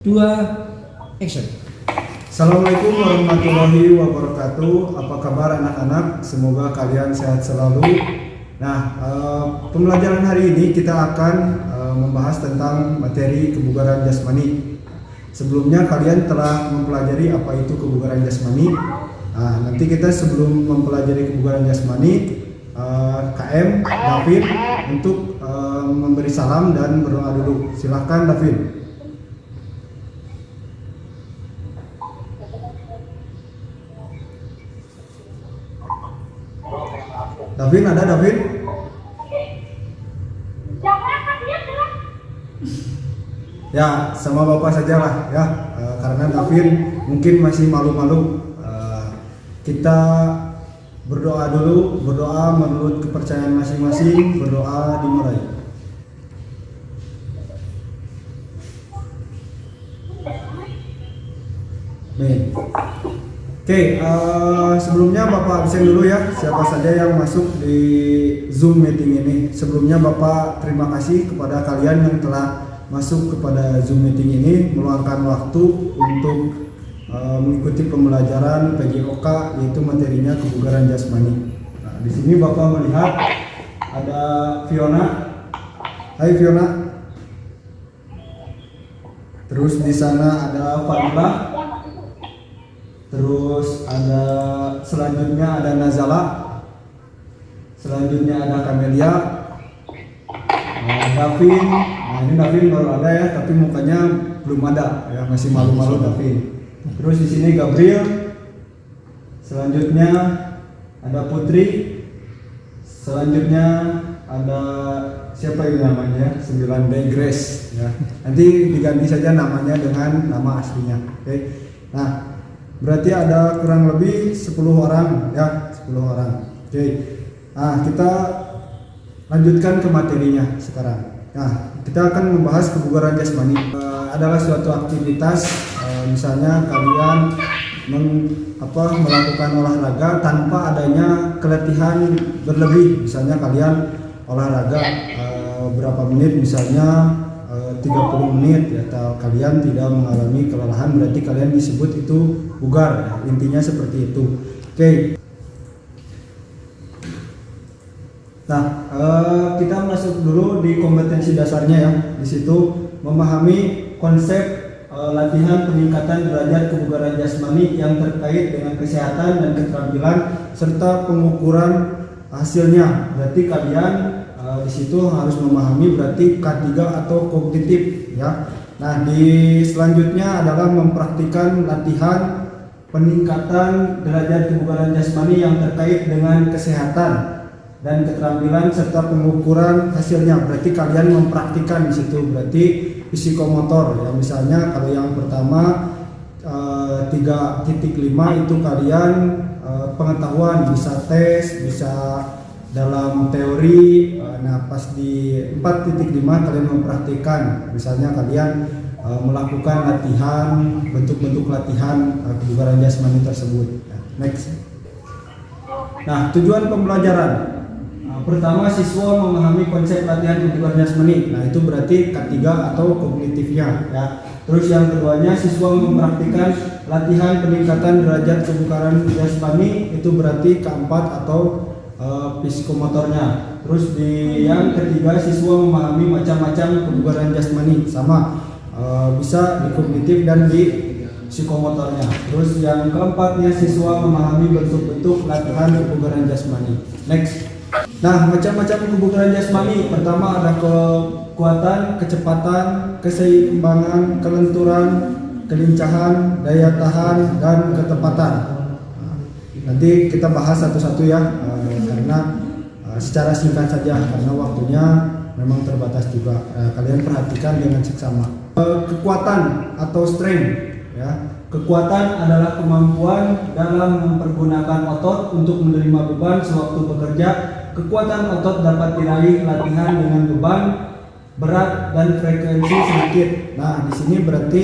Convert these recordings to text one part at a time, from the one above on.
Dua, action. Assalamualaikum warahmatullahi wabarakatuh. Apa kabar anak-anak? Semoga kalian sehat selalu. Nah, pembelajaran hari ini kita akan membahas tentang materi kebugaran jasmani. Sebelumnya kalian telah mempelajari apa itu kebugaran jasmani. Nah, nanti kita sebelum mempelajari kebugaran jasmani, KM David untuk memberi salam dan berdoa dulu. Silahkan David. David, ada David? Ya, sama bapak saja lah ya, karena David mungkin masih malu-malu. Kita berdoa dulu, berdoa menurut kepercayaan masing-masing, berdoa dimulai. Nih. Oke, sebelumnya Bapak absen dulu ya, siapa saja yang masuk di Zoom meeting ini. Sebelumnya Bapak terima kasih kepada kalian yang telah masuk kepada Zoom meeting ini, meluangkan waktu untuk mengikuti pembelajaran PJOK, yaitu materinya kebugaran jasmani. Nah, di sini Bapak melihat ada Fiona. Hai Fiona. Terus di sana ada Fadila. Terus ada selanjutnya ada Nazala, selanjutnya ada Camelia, Davin. Nah ini Davin baru ada ya, tapi mukanya belum ada ya, masih malu-malu Davin. Terus di sini Gabriel, selanjutnya ada Putri, selanjutnya ada siapa ini namanya 9D Grace ya. Nanti diganti saja namanya dengan nama aslinya. Oke. Nah, berarti ada kurang lebih 10 orang ya, 10 orang. Oke. Nah, kita lanjutkan ke materinya sekarang. Nah, kita akan membahas kebugaran jasmani. Adalah suatu aktivitas, misalnya kalian melakukan olahraga tanpa adanya keletihan berlebih. Misalnya kalian olahraga berapa menit, misalnya 30 menit ya, atau kalian tidak mengalami kelelahan, berarti kalian disebut itu bugar ya, intinya seperti itu. Oke. Nah, kita masuk dulu di kompetensi dasarnya ya. Di situ memahami konsep latihan peningkatan derajat kebugaran jasmani yang terkait dengan kesehatan dan keterampilan serta pengukuran hasilnya. Berarti kalian di situ harus memahami berarti K3 atau kognitif ya. Nah, di selanjutnya adalah mempraktikkan latihan peningkatan derajat kebugaran jasmani yang terkait dengan kesehatan dan keterampilan serta pengukuran hasilnya. Berarti kalian mempraktikkan di situ, berarti psikomotor ya. Misalnya kalau yang pertama 3.5 itu kalian pengetahuan, bisa tes, bisa dalam teori. Nah, pas di 4.5 kalian mempraktikkan, misalnya kalian melakukan latihan, bentuk-bentuk latihan kebugaran jasmani tersebut. Next. Nah, tujuan pembelajaran. Pertama, siswa memahami konsep latihan kebugaran jasmani. Nah, itu berarti K3 atau kognitifnya ya. Terus yang keduanya, siswa mempraktikkan latihan peningkatan derajat kebugaran jasmani, itu berarti K4 atau psikomotornya. Terus di yang ketiga, siswa memahami macam-macam kebugaran jasmani, sama bisa di kognitif dan di psikomotornya. Terus yang keempatnya, siswa memahami bentuk-bentuk latihan kebugaran jasmani. Next. Nah, macam-macam kebugaran jasmani. Pertama ada kekuatan, kecepatan, keseimbangan, kelenturan, kelincahan, daya tahan, dan ketepatan. Nanti kita bahas satu-satu ya, karena secara singkat saja karena waktunya memang terbatas juga. Kalian perhatikan dengan seksama. Kekuatan atau strength ya. Kekuatan adalah kemampuan dalam mempergunakan otot untuk menerima beban sewaktu bekerja. Kekuatan otot dapat diraih latihan dengan beban berat dan frekuensi sedikit. Nah, di sini berarti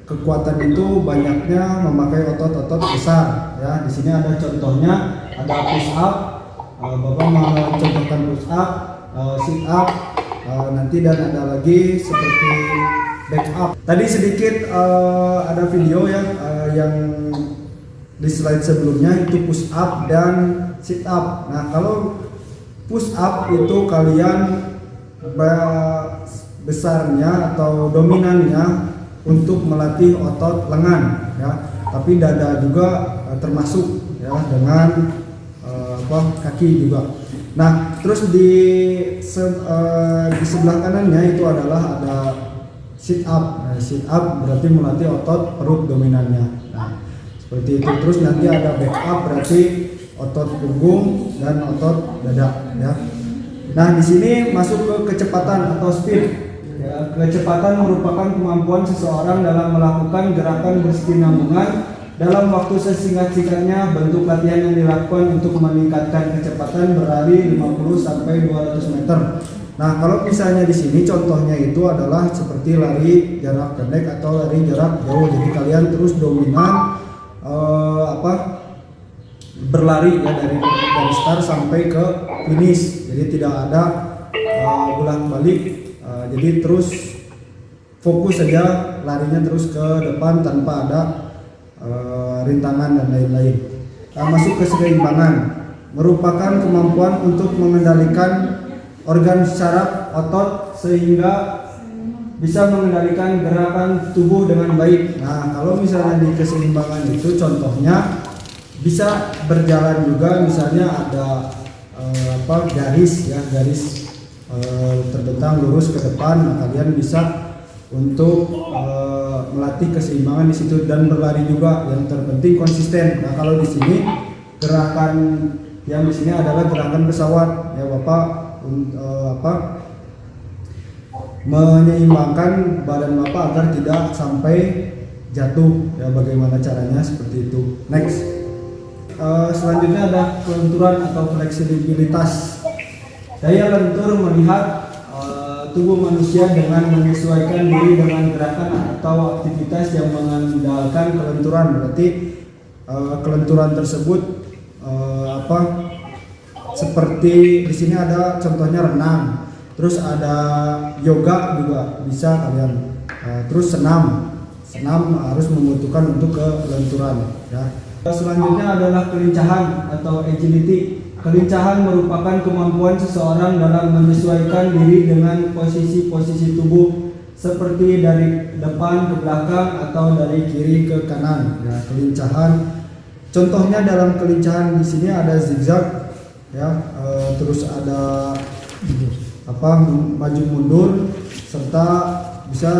kekuatan itu banyaknya memakai otot-otot besar ya. Di sini ada contohnya, ada push up, Bapak mau contohkan push up, sit up, nanti dan ada lagi seperti backup. Tadi sedikit ada video ya yang di slide sebelumnya itu push up dan sit up. Nah, kalau push up itu kalian besarnya atau dominannya untuk melatih otot lengan ya, tapi dada juga termasuk ya dengan kaki juga. Nah, terus di sebelah kanannya itu adalah ada sit up. Nah, sit up berarti melatih otot perut dominannya. Nah, seperti itu. Terus nanti ada back up berarti otot punggung dan otot dada ya. Nah, di sini masuk ke kecepatan atau speed. Ya, kecepatan merupakan kemampuan seseorang dalam melakukan gerakan berkesinambungan dalam waktu sesingkat-singkatnya. Bentuk latihan yang dilakukan untuk meningkatkan kecepatan berlari 50 sampai 200 meter. Nah, kalau misalnya di sini contohnya itu adalah seperti lari jarak pendek atau lari jarak jauh. Jadi kalian terus dominan berlari ya dari start sampai ke finish. Jadi tidak ada bolak-balik. Jadi terus fokus saja larinya terus ke depan tanpa ada rintangan dan lain-lain. Nah, masuk ke keseimbangan merupakan kemampuan untuk mengendalikan organ syaraf otot sehingga bisa mengendalikan gerakan tubuh dengan baik. Nah, kalau misalnya di keseimbangan itu contohnya bisa berjalan juga, misalnya ada garis ya, garis terbentang lurus ke depan. Nah, kalian bisa untuk melatih keseimbangan di situ dan berlari juga. Yang terpenting konsisten. Nah, kalau di sini gerakan yang di sini adalah gerakan pesawat ya Bapak, menyeimbangkan badan Bapak agar tidak sampai jatuh ya. Bagaimana caranya seperti itu. Next, selanjutnya ada kelenturan atau fleksibilitas. Daya lentur melihat tubuh manusia dengan menyesuaikan diri dengan gerakan atau aktivitas yang mengandalkan kelenturan. Berarti kelenturan tersebut seperti di sini ada contohnya renang, terus ada yoga juga bisa kalian. Terus senam harus membutuhkan untuk kelenturan ya. Selanjutnya adalah kelincahan atau agility. Kelincahan merupakan kemampuan seseorang dalam menyesuaikan diri dengan posisi-posisi tubuh seperti dari depan ke belakang atau dari kiri ke kanan. Ya, kelincahan. Contohnya dalam kelincahan di sini ada zigzag, ya, terus ada maju mundur serta bisa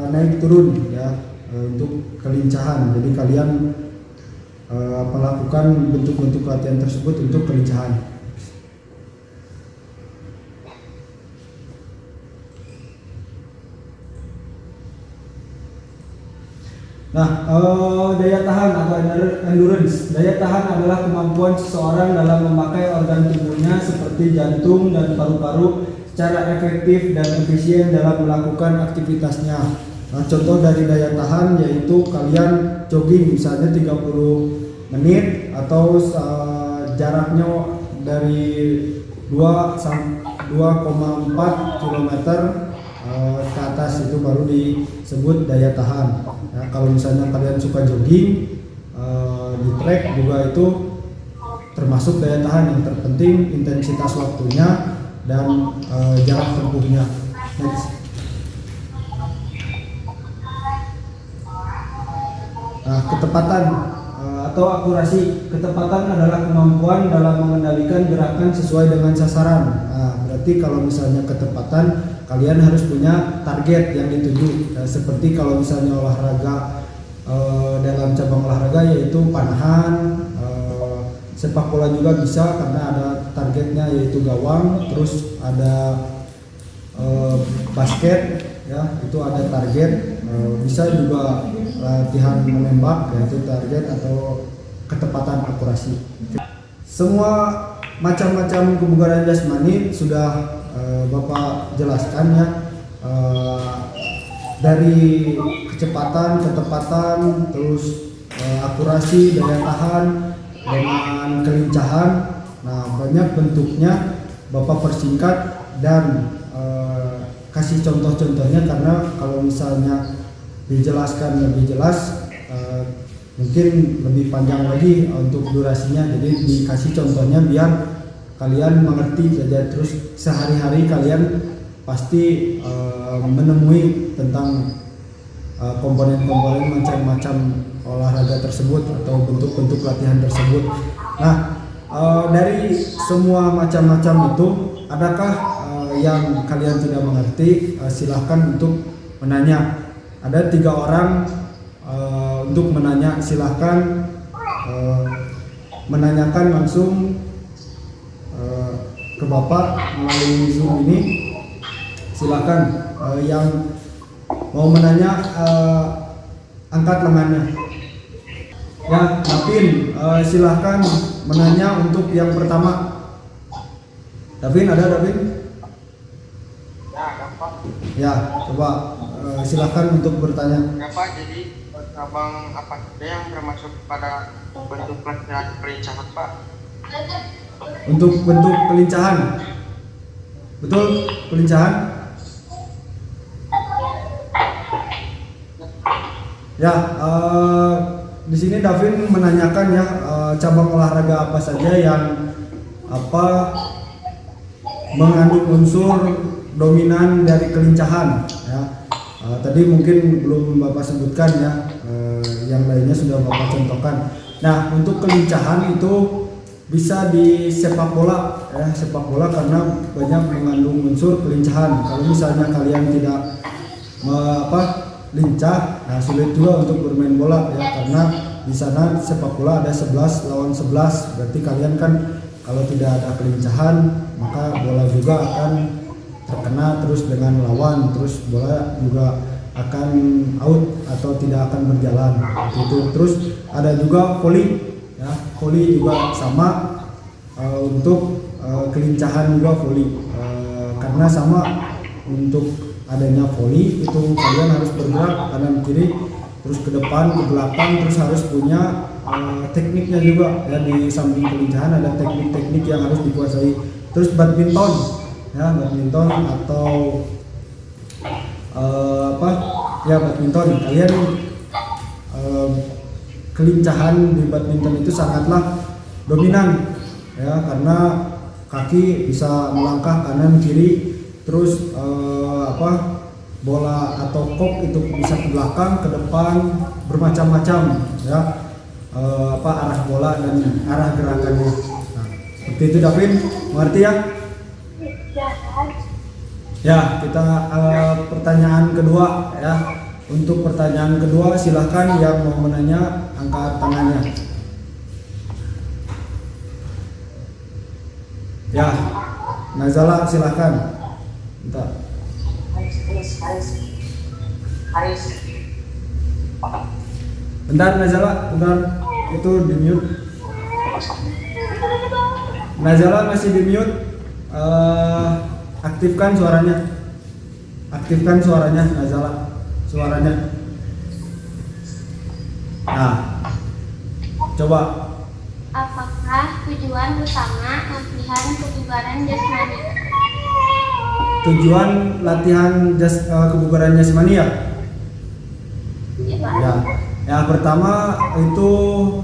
naik turun, ya, untuk kelincahan. Jadi kalian lakukan bentuk-bentuk latihan tersebut untuk kelincahan. Nah, daya tahan atau endurance. Daya tahan adalah kemampuan seseorang dalam memakai organ tubuhnya seperti jantung dan paru-paru secara efektif dan efisien dalam melakukan aktivitasnya. Nah, contoh dari daya tahan yaitu kalian jogging misalnya 30 menit atau jaraknya dari 2,4 km ke atas, itu baru disebut daya tahan. Ya, kalau misalnya kalian suka jogging di trek juga itu termasuk daya tahan. Yang terpenting intensitas waktunya dan jarak tempuhnya. Next. Nah, ketepatan atau akurasi. Ketepatan adalah kemampuan dalam mengendalikan gerakan sesuai dengan sasaran. Nah, berarti kalau misalnya ketepatan, kalian harus punya target yang dituju. Nah, seperti kalau misalnya olahraga dalam cabang olahraga yaitu panahan, sepak bola juga bisa karena ada targetnya yaitu gawang. Terus ada basket, ya, itu ada target. Bisa juga latihan menembak, yaitu target atau ketepatan akurasi. Semua macam-macam kebugaran jasmani sudah Bapak jelaskan, ya, dari kecepatan, ketepatan, terus akurasi, daya tahan, dengan kelincahan. Nah, banyak bentuknya Bapak persingkat dan kasih contoh-contohnya, karena kalau misalnya dijelaskan lebih jelas mungkin lebih panjang lagi untuk durasinya. Jadi dikasih contohnya biar kalian mengerti saja, terus sehari-hari kalian pasti menemui tentang komponen-komponen macam-macam olahraga tersebut atau bentuk-bentuk latihan tersebut. Nah, dari semua macam-macam itu, adakah yang kalian tidak mengerti? Silahkan untuk menanya. Ada 3 orang untuk menanya. Silahkan menanyakan langsung ke Bapak melalui Zoom ini. Silahkan yang mau menanya angkat lengannya. Ya, Davin, silahkan menanya untuk yang pertama. Davin, ada Davin? Ya, Pak. Ya, coba silahkan untuk bertanya. Ya, Pak. Jadi cabang apa saja yang termasuk pada bentuk latihan pelincahan, Pak? Untuk bentuk pelincahan, betul? Pelincahan? Ya, di sini Davin menanyakan ya cabang olahraga apa saja yang mengandung unsur dominan dari kelincahan ya. Tadi mungkin belum Bapak sebutkan ya, yang lainnya sudah Bapak contohkan. Nah, untuk kelincahan itu bisa di sepak bola ya, sepak bola karena banyak mengandung unsur kelincahan. Kalau misalnya kalian tidak lincah, nah sulit juga untuk bermain bola ya, karena di sana sepak bola ada 11 lawan 11. Berarti kalian kan kalau tidak ada kelincahan, maka bola juga akan terkena terus dengan lawan, terus bola juga akan out atau tidak akan berjalan gitu. Terus ada juga volley ya, volley juga sama untuk kelincahan juga volley, karena sama untuk adanya volley itu kalian harus bergerak kanan kiri, terus ke depan ke belakang, terus harus punya tekniknya juga ya. Di samping kelincahan ada teknik-teknik yang harus dikuasai. Terus badminton ya, badminton atau badminton, kalian kelincahan di badminton itu sangatlah dominan ya, karena kaki bisa melangkah kanan kiri, terus bola atau kok itu bisa ke belakang, ke depan, bermacam-macam ya, arah bola dan arah gerakannya. Nah, seperti itu Davin, mengerti ya? Ya, kita pertanyaan kedua ya. Untuk pertanyaan kedua silahkan yang mau menanya angkat tangannya. Ya, Nazala silahkan. Bentar. Haris. Bentar Nazala, bentar, itu di mute. Nazala masih di mute. Aktifkan suaranya. Aktifkan suaranya Nazala. Suaranya. Nah, coba. Apakah tujuan utama latihan kebugaran jasmani? Tujuan latihan kebugaran jasmani ya? Ya, Pak. Ya. Yang pertama itu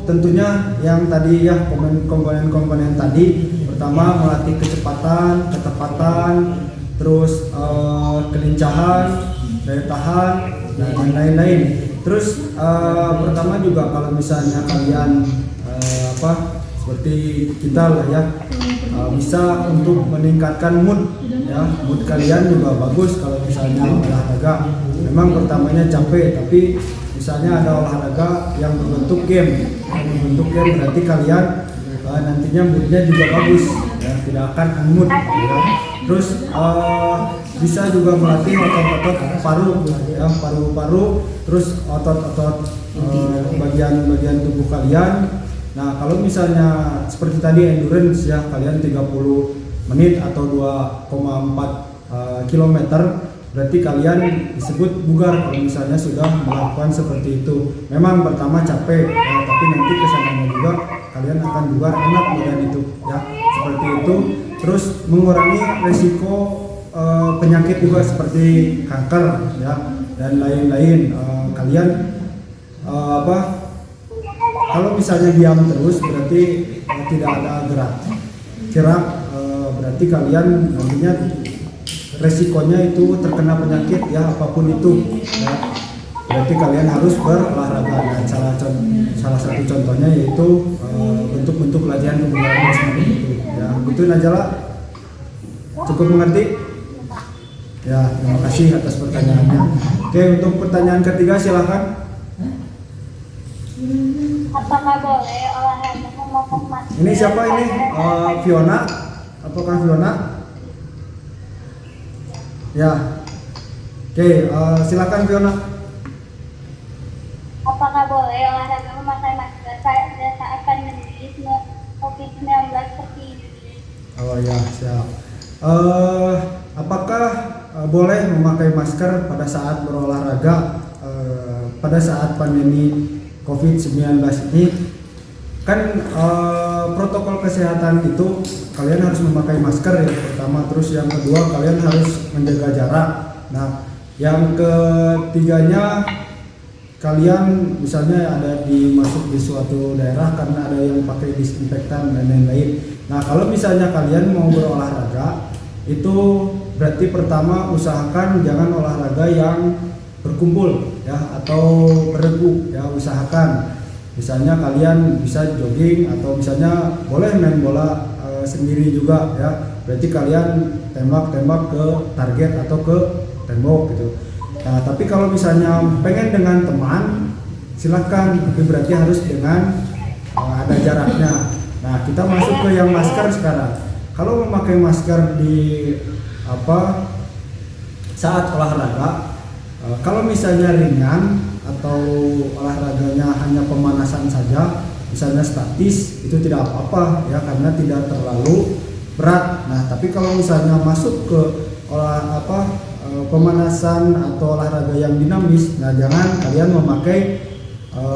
tentunya yang tadi ya, komponen-komponen tadi. Pertama melatih kecepatan, ketepatan, terus kelincahan, daya tahan, dan lain-lain. Terus pertama juga kalau misalnya kalian seperti kita lah ya, bisa untuk meningkatkan mood ya, mood kalian juga bagus kalau misalnya olahraga. Memang pertamanya capek, tapi misalnya ada olahraga yang berbentuk game, berarti kalian nantinya moodnya juga bagus ya, tidak akan unmood ya. Terus bisa juga melatih otot-otot paru ya, paru-paru, terus otot-otot bagian-bagian tubuh kalian. Nah, kalau misalnya seperti tadi endurance ya, kalian 30 menit atau 2,4 km, berarti kalian disebut bugar kalau misalnya sudah melakukan seperti itu. Memang pertama capek ya, tapi nanti kesananya juga kalian akan bugar, enak badan itu ya, seperti itu. Terus mengurangi resiko penyakit juga seperti kanker ya dan lain-lain. Kalian kalau misalnya diam terus berarti tidak ada gerak, berarti kalian nantinya resikonya itu terkena penyakit ya apapun itu ya. Berarti kalian harus berolahraga dan salah satu contohnya yaitu bentuk-bentuk latihan kebugaran jasmani itu ya. Betul Najala? Cukup mengerti? Ya, terima kasih atas pertanyaannya. Oke, untuk pertanyaan ketiga silakan. Apakah boleh olahraga memakai masker? Ini siapa ini? Fiona? Apakah Fiona? Ya. Oke, silakan Fiona. Apakah boleh olahraga memakai masker pada saat pandemi COVID-19 seperti ini? Oh ya, siap. Apakah boleh memakai masker pada saat berolahraga pada saat pandemi COVID-19 ini? Kan protokol kesehatan itu kalian harus memakai masker yang pertama, terus yang kedua kalian harus menjaga jarak. Nah, yang ketiganya kalian misalnya masuk di suatu daerah karena ada yang pakai disinfektan dan lain-lain. Nah, kalau misalnya kalian mau berolahraga itu berarti pertama usahakan jangan olahraga yang berkumpul ya atau beregu ya, usahakan misalnya kalian bisa jogging atau misalnya boleh main bola sendiri juga ya, berarti kalian tembak-tembak ke target atau ke tembok gitu. Nah, tapi kalau misalnya pengen dengan teman silahkan, tapi berarti harus dengan ada jaraknya. Nah, kita masuk ke yang masker sekarang. Kalau memakai masker di saat olahraga, kalau misalnya ringan atau olahraganya hanya pemanasan saja, misalnya statis, itu tidak apa-apa ya karena tidak terlalu berat. Nah, tapi kalau misalnya masuk ke pemanasan atau olahraga yang dinamis, nah jangan kalian memakai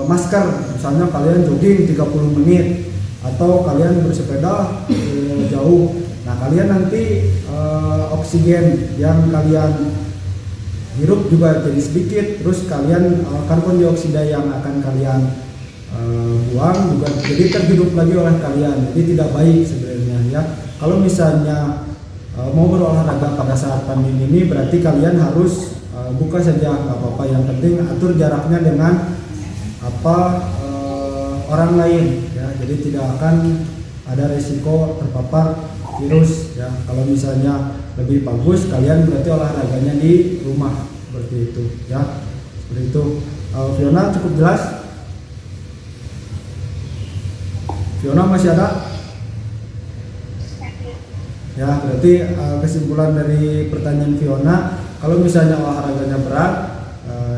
masker. Misalnya kalian jogging 30 menit atau kalian bersepeda jauh. Nah, kalian nanti oksigen yang kalian hirup juga jadi sedikit, terus kalian karbon dioksida yang akan kalian buang juga jadi terhirup lagi oleh kalian. Jadi tidak baik sebenarnya ya. Kalau misalnya mau berolahraga pada saat pandemi ini berarti kalian harus buka saja, nggak apa-apa. Yang penting atur jaraknya dengan orang lain ya, jadi tidak akan ada resiko terpapar virus ya. Kalau misalnya lebih bagus kalian berarti olahraganya di rumah seperti itu ya, seperti itu. Fiona cukup jelas? Fiona masih ada? Ya, berarti kesimpulan dari pertanyaan Fiona, kalau misalnya olahraganya berat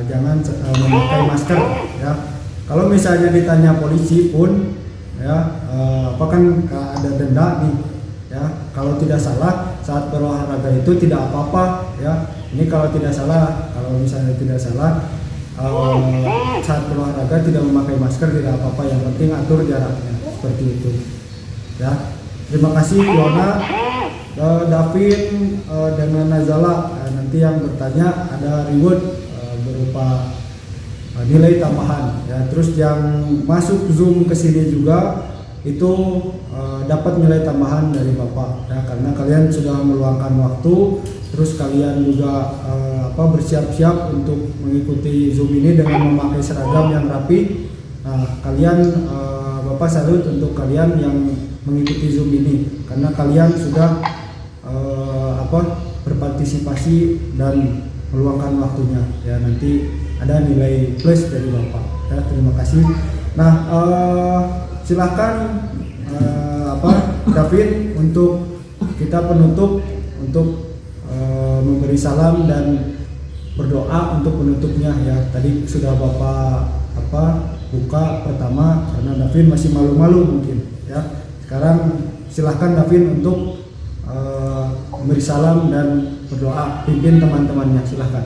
jangan memakai masker ya. Kalau misalnya ditanya polisi pun ya kan ada denda nih ya. Kalau tidak salah saat berolahraga itu tidak apa-apa ya. Ini kalau tidak salah, kalau misalnya tidak salah saat berolahraga tidak memakai masker tidak apa-apa, yang penting atur jaraknya seperti itu ya. Terima kasih Fiona. David dengan Nazala, nanti yang bertanya ada reward berupa nilai tambahan ya. Terus yang masuk Zoom ke sini juga itu dapat nilai tambahan dari Bapak ya, karena kalian sudah meluangkan waktu, terus kalian juga bersiap-siap untuk mengikuti Zoom ini dengan memakai seragam yang rapi. Nah, kalian Bapak salut untuk kalian yang mengikuti Zoom ini karena kalian sudah berpartisipasi dan meluangkan waktunya ya. Nanti ada nilai plus dari Bapak ya, terima kasih. Nah, silahkan David untuk kita penutup untuk memberi salam dan berdoa untuk penutupnya ya. Tadi sudah Bapak buka pertama karena David masih malu-malu mungkin ya. Sekarang silahkan David untuk memberi salam dan berdoa, pimpin teman-temannya, silahkan.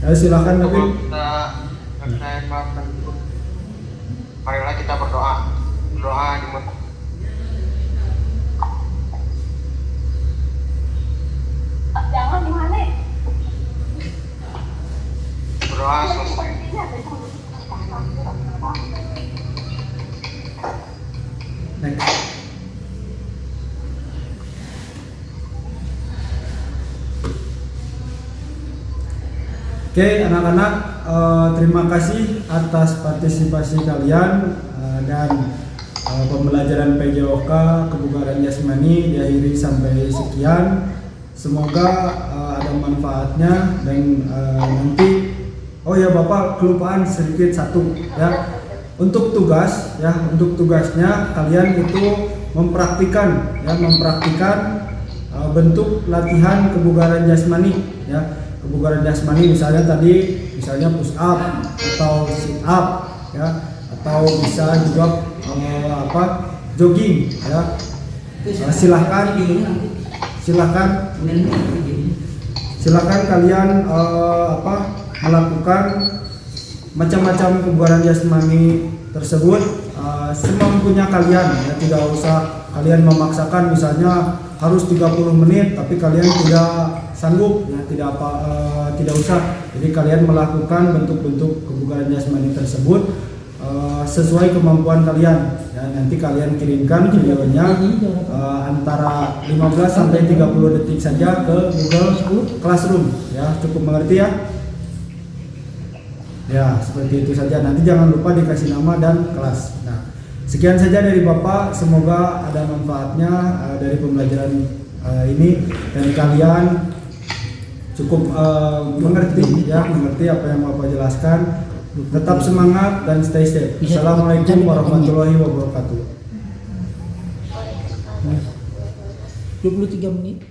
Ya, silahkan David. marilah kita berdoa. Berdoa dimulai. Jangan gimana? Berdoa selesai. Next. Oke, anak-anak, terima kasih atas partisipasi kalian dan pembelajaran PJOK kebugaran jasmani diakhiri sampai sekian. Semoga ada manfaatnya dan nanti oh ya Bapak kelupaan sedikit satu ya. Untuk tugasnya kalian itu mempraktikkan bentuk latihan kebugaran jasmani ya. Kebugaran jasmani misalnya push up atau sit up ya, atau bisa juga jogging ya. Silahkan kalian melakukan macam-macam kebugaran jasmani tersebut semampunya kalian ya, tidak usah kalian memaksakan misalnya harus 30 menit tapi kalian tidak sanggup ya, tidak usah. Jadi kalian melakukan bentuk-bentuk kebugaran jasmani tersebut sesuai kemampuan kalian ya. Nanti kalian kirimkan videonya antara 15 sampai 30 detik saja ke Google Classroom ya. Cukup mengerti ya? Ya, seperti itu saja. Nanti jangan lupa dikasih nama dan kelas. Nah, sekian saja dari Bapak. Semoga ada manfaatnya dari pembelajaran ini dan kalian cukup mengerti apa yang Bapak jelaskan. Tetap semangat dan stay safe. Assalamualaikum warahmatullahi wabarakatuh. 23 menit.